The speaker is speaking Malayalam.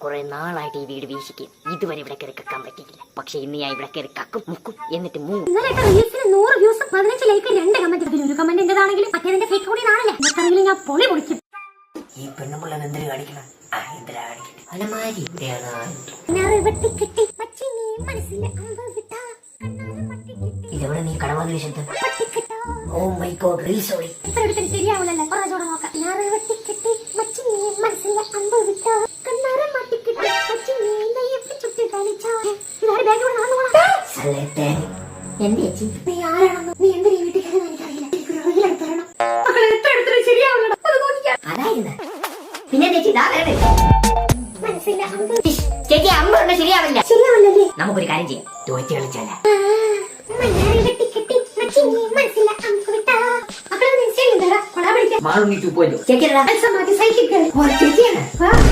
കുറെ നാളായിട്ട് ഈ വീട് വീശിക്കും ഇതുവരെ ഇവിടെ കയറി കക്കാൻ പറ്റിയില്ല. പക്ഷെ ഇന്ന് ഞാൻ ഇവിടെ കയറി കക്കും മുക്കും എന്നിട്ട് മൂന്നും. 100 വ്യൂസ് 15 ലൈക്ക് 2 കമന്റ്. ഒരു കമന്റ് എന്റേതാണെങ്കിലും മറ്റേതിന്റെ ഫേക്ക് കൂടി ആണല്ലേ. ഞാൻ പൊളി പൊളിക്കും. ഈ പെണ്ണുമ്പിള്ള എന്തിനു കാണിക്കണം? എന്തിനാ കാണിക്കട്ടെ? അലമാരി ഇവിടെയാണ്. ഇതെവിടെ നീ കടവാതിൽ ശബ്ദം? ഓ മൈ ഗോഡ്, റീൽസ് ഓടി. ശരിയാവില്ലല്ലേ? എന്റെ ചേച്ചി നീ ആരാണെന്നോ നീ എന്തിനാ ഈ വീട്ടിൽ കയറി എനിക്കറിയില്ല. അതായിരുന്നു. പിന്നെ ചേച്ചി ഇതാ വേറെ ചേച്ചി അമ്പ ശരിയാവില്ല. ശരിയാവില്ലല്ലേ? നമുക്കൊരു കാര്യം ചെയ്യാം, തോറ്റ് കളിച്ചാല. ചേച്ചിയാണ്